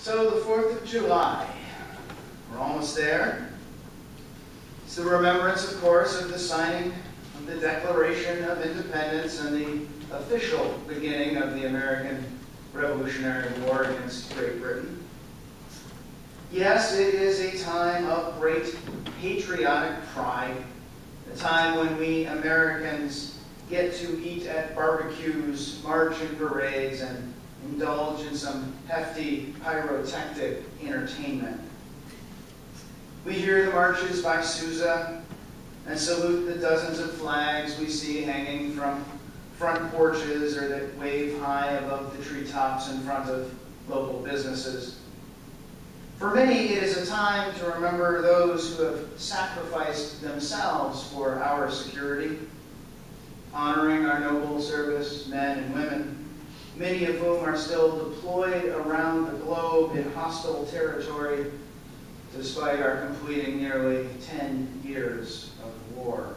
So the 4th of July, we're almost there. It's the remembrance, of course, of the signing of the Declaration of Independence and the official beginning of the American Revolutionary War against Great Britain. Yes, it is a time of great patriotic pride, a time when we Americans get to eat at barbecues, march in parades, and indulge in some hefty pyrotechnic entertainment. We hear the marches by Sousa and salute the dozens of flags we see hanging from front porches or that wave high above the treetops in front of local businesses. For many, it is a time to remember those who have sacrificed themselves for our security, honoring our noble service men and women, many of whom are still deployed around the globe in hostile territory, despite our completing nearly 10 years of war.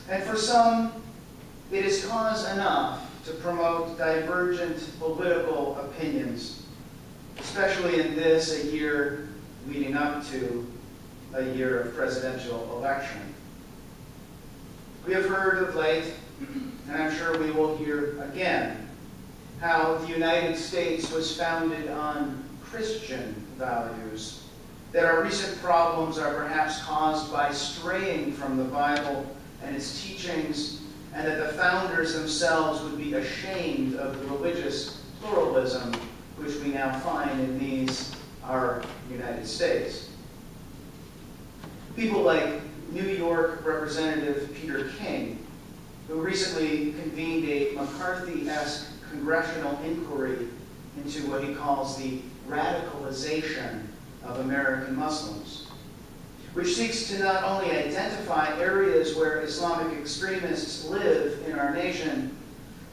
And for some, it is cause enough to promote divergent political opinions, especially in this, a year leading up to a year of presidential election. We have heard of late, and I'm sure we will hear again, how the United States was founded on Christian values, that our recent problems are perhaps caused by straying from the Bible and its teachings, and that the founders themselves would be ashamed of the religious pluralism which we now find in these, our United States. People like New York Representative Peter King, who recently convened a McCarthy-esque congressional inquiry into what he calls the radicalization of American Muslims, which seeks to not only identify areas where Islamic extremists live in our nation,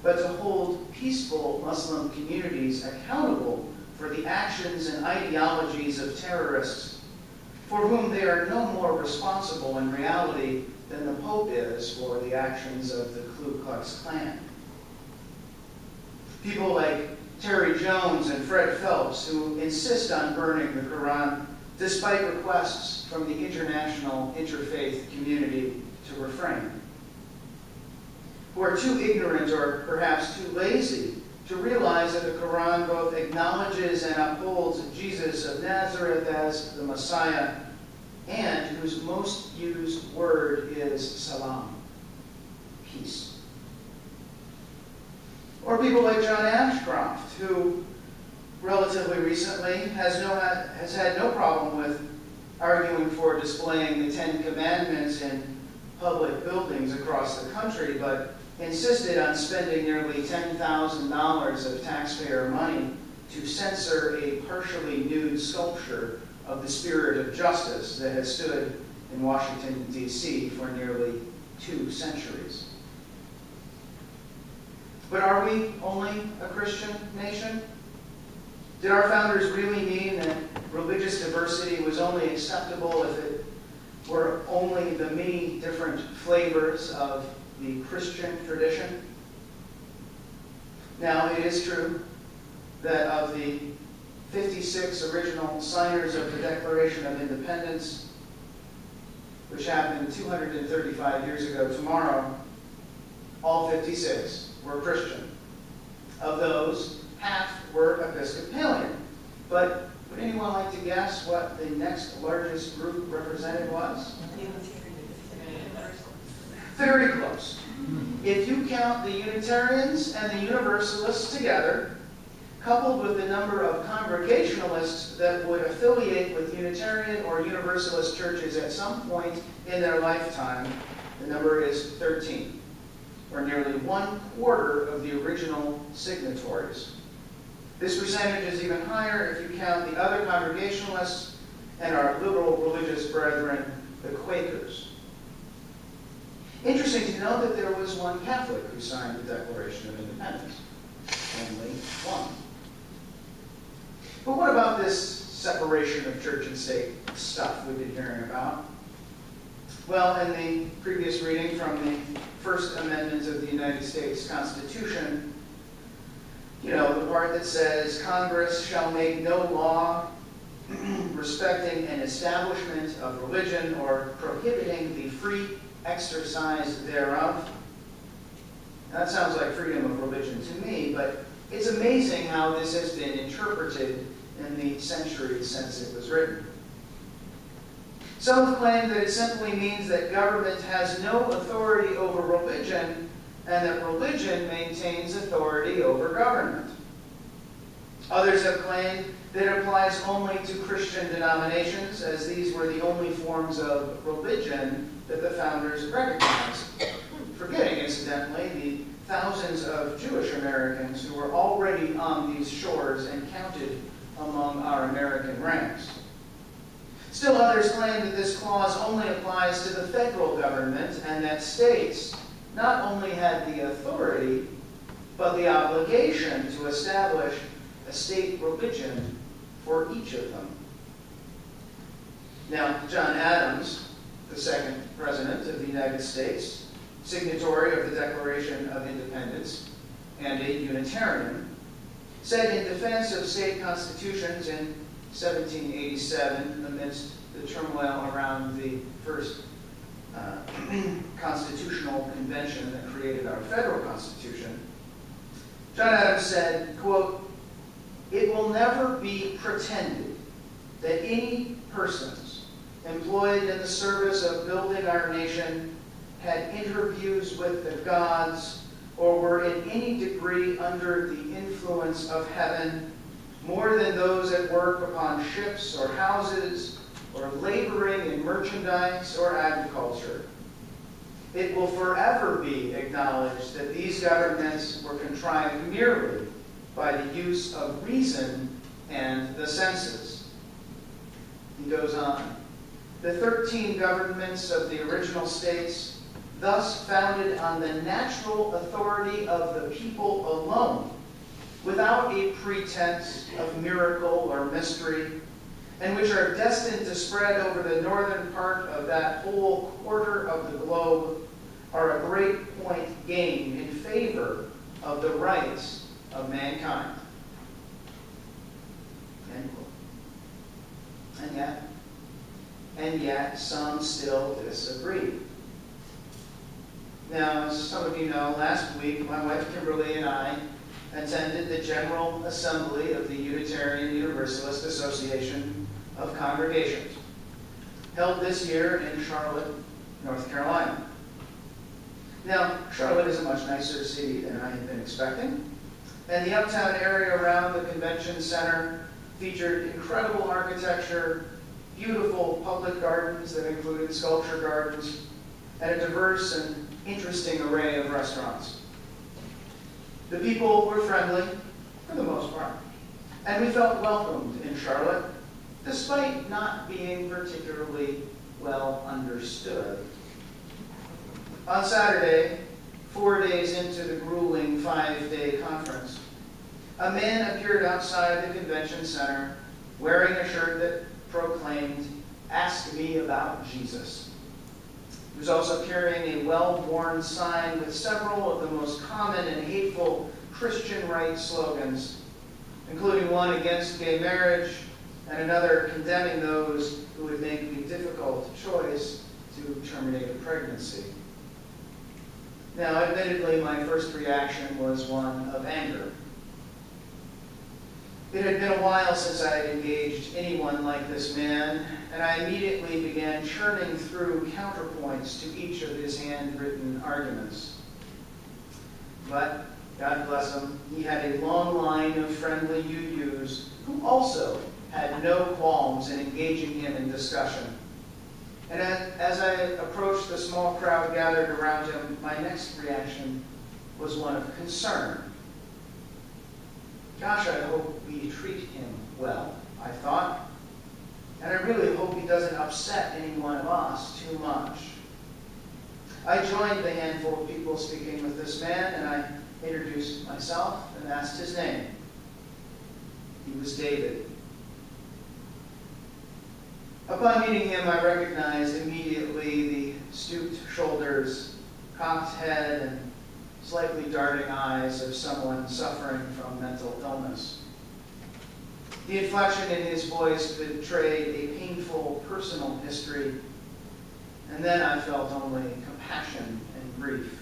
but to hold peaceful Muslim communities accountable for the actions and ideologies of terrorists, for whom they are no more responsible in reality than the Pope is for the actions of the Ku Klux Klan. People like Terry Jones and Fred Phelps, who insist on burning the Quran despite requests from the international interfaith community to refrain, who are too ignorant or perhaps too lazy to realize that the Quran both acknowledges and upholds Jesus of Nazareth as the Messiah, and whose most used word is salam, peace. Or people like John Ashcroft, who relatively recently has had no problem with arguing for displaying the Ten Commandments in public buildings across the country, but insisted on spending nearly $10,000 of taxpayer money to censor a partially nude sculpture of the Spirit of Justice that has stood in Washington, D.C. for nearly 2 centuries. But are we only a Christian nation? Did our founders really mean that religious diversity was only acceptable if it were only the many different flavors of the Christian tradition? Now, it is true that of the 56 original signers of the Declaration of Independence, which happened 235 years ago tomorrow, all 56 were Christian. Of those, half were Episcopalian. But would anyone like to guess what the next largest group represented was? Very close. If you count the Unitarians and the Universalists together, coupled with the number of Congregationalists that would affiliate with Unitarian or Universalist churches at some point in their lifetime, the number is 13, or nearly 1/4 of the original signatories. This percentage is even higher if you count the other Congregationalists and our liberal religious brethren, the Quakers. Interesting to know that there was one Catholic who signed the Declaration of Independence. Only one. But what about this separation of church and state stuff we've been hearing about? Well, in the previous reading from the First Amendment of the United States Constitution, You know, the part that says, Congress shall make no law respecting an establishment of religion or prohibiting the free exercise thereof. That sounds like freedom of religion to me, but it's amazing how this has been interpreted in the centuries since it was written. Some have claimed that it simply means that government has no authority over religion and that religion maintains authority over government. Others have claimed that it applies only to Christian denominations, as these were the only forms of religion that the founders recognized, forgetting, incidentally, the thousands of Jewish Americans who were already on these shores and counted among our American ranks. Still others claim that this clause only applies to the federal government and that states not only had the authority, but the obligation to establish a state religion for each of them. Now, John Adams, the second president of the United States, signatory of the Declaration of Independence, and a Unitarian, said in defense of state constitutions in 1787, amidst the turmoil around the first constitutional convention that created our federal constitution, John Adams said, quote, "It will never be pretended that any persons employed in the service of building our nation had interviews with the gods or were in any degree under the influence of heaven more than those at work upon ships or houses or laboring in merchandise or agriculture. It will forever be acknowledged that these governments were contrived merely by the use of reason and the senses." He goes on, "The 13 governments of the original states, thus founded on the natural authority of the people alone, without a pretense of miracle or mystery, and which are destined to spread over the northern part of that whole quarter of the globe, are a great point gained in favor of the rights of mankind." End quote. And yet, some still disagree. Now, as some of you know, last week, my wife Kimberly and I attended the General Assembly of the Unitarian Universalist Association of Congregations, held this year in Charlotte, North Carolina. Now, Charlotte is a much nicer city than I had been expecting, and the uptown area around the convention center featured incredible architecture, beautiful public gardens that included sculpture gardens, and a diverse and interesting array of restaurants. The people were friendly, for the most part, and we felt welcomed in Charlotte, despite not being particularly well understood. On Saturday, 4 days into the grueling 5-day conference, a man appeared outside the convention center wearing a shirt that proclaimed, "Ask me about Jesus." He was also carrying a well-worn sign with several of the most common and hateful Christian right slogans, including one against gay marriage and another condemning those who would make the difficult choice to terminate a pregnancy. Now, admittedly, my first reaction was one of anger. It had been a while since I had engaged anyone like this man, and I immediately began churning through counterpoints to each of his handwritten arguments. But, God bless him, he had a long line of friendly UUs who also had no qualms in engaging him in discussion. And as I approached the small crowd gathered around him, my next reaction was one of concern. Gosh, I hope we treat him well, I thought. And I really hope he doesn't upset any one of us too much. I joined the handful of people speaking with this man, and I introduced myself and asked his name. He was David. Upon meeting him, I recognized immediately the stooped shoulders, cocked head, and slightly darting eyes of someone suffering from mental illness. The inflection in his voice betrayed a painful personal history, and then I felt only compassion and grief.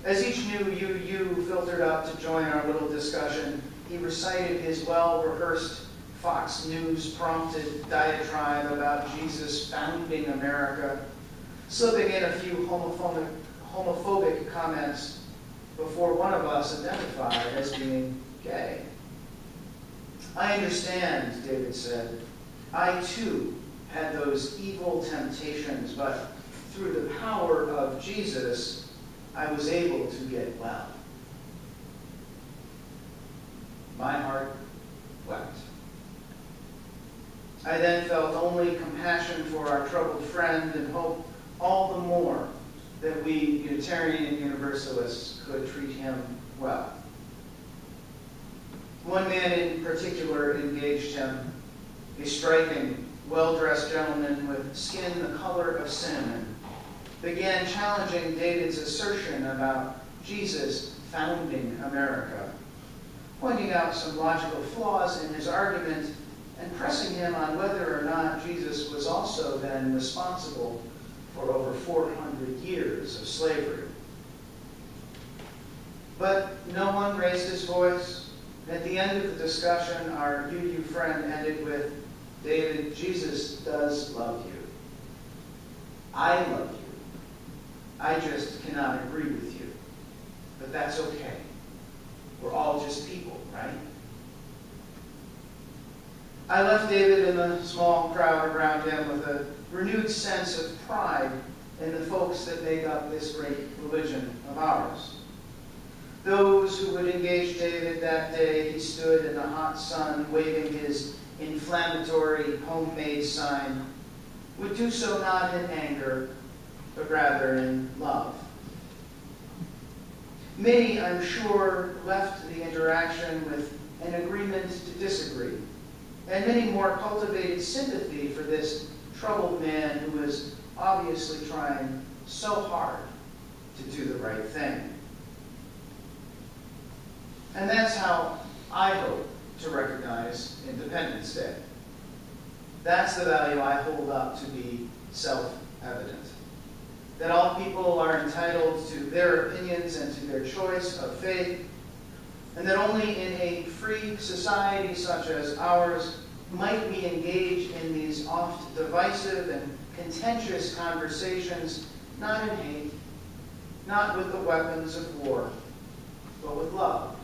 As each new UU filtered up to join our little discussion, he recited his well-rehearsed Fox News-prompted diatribe about Jesus founding America, slipping in a few homophobic comments before one of us identified as being gay. "I understand," David said. "I too had those evil temptations, but through the power of Jesus, I was able to get well." My heart wept. I then felt only compassion for our troubled friend and hope all the more that we Unitarian and Universalists could treat him well. One man in particular engaged him, a striking, well-dressed gentleman with skin the color of cinnamon, began challenging David's assertion about Jesus founding America, pointing out some logical flaws in his argument and pressing him on whether or not Jesus was also then responsible for over 400 years of slavery. But no one raised his voice. At the end of the discussion, our UU friend ended with, "David, Jesus does love you. I love you. I just cannot agree with you. But that's okay. We're all just people, right?" I left David and the small crowd around him with a renewed sense of pride in the folks that make up this great religion of ours. Those who would engage David that day, he stood in the hot sun waving his inflammatory homemade sign, would do so not in anger, but rather in love. Many, I'm sure, left the interaction with an agreement to disagree, and many more cultivated sympathy for this troubled man who was obviously trying so hard to do the right thing. And that's how I hope to recognize Independence Day. That's the value I hold up to be self-evident. That all people are entitled to their opinions and to their choice of faith, and that only in a free society such as ours might we engage in these oft divisive and contentious conversations, not in hate, not with the weapons of war, but with love.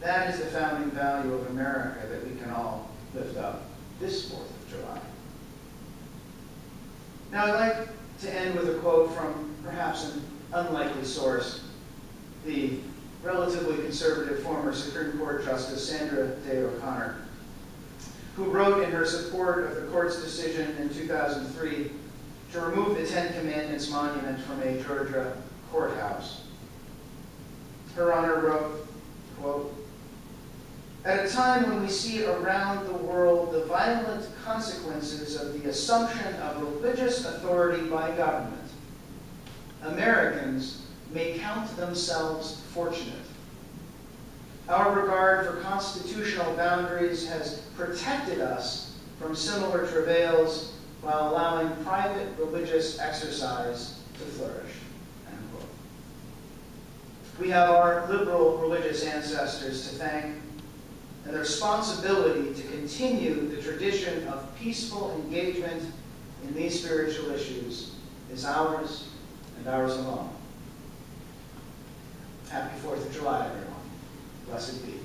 That is the founding value of America that we can all lift up this 4th of July. Now, I'd like to end with a quote from perhaps an unlikely source, the relatively conservative former Supreme Court Justice Sandra Day O'Connor, who wrote in her support of the court's decision in 2003 to remove the Ten Commandments monument from a Georgia courthouse. Her Honor wrote, quote, "At a time when we see around the world the violent consequences of the assumption of religious authority by government, Americans may count themselves fortunate. Our regard for constitutional boundaries has protected us from similar travails while allowing private religious exercise to flourish." End quote. We have our liberal religious ancestors to thank, and the responsibility to continue the tradition of peaceful engagement in these spiritual issues is ours and ours alone. Happy 4th of July, everyone. Blessed be.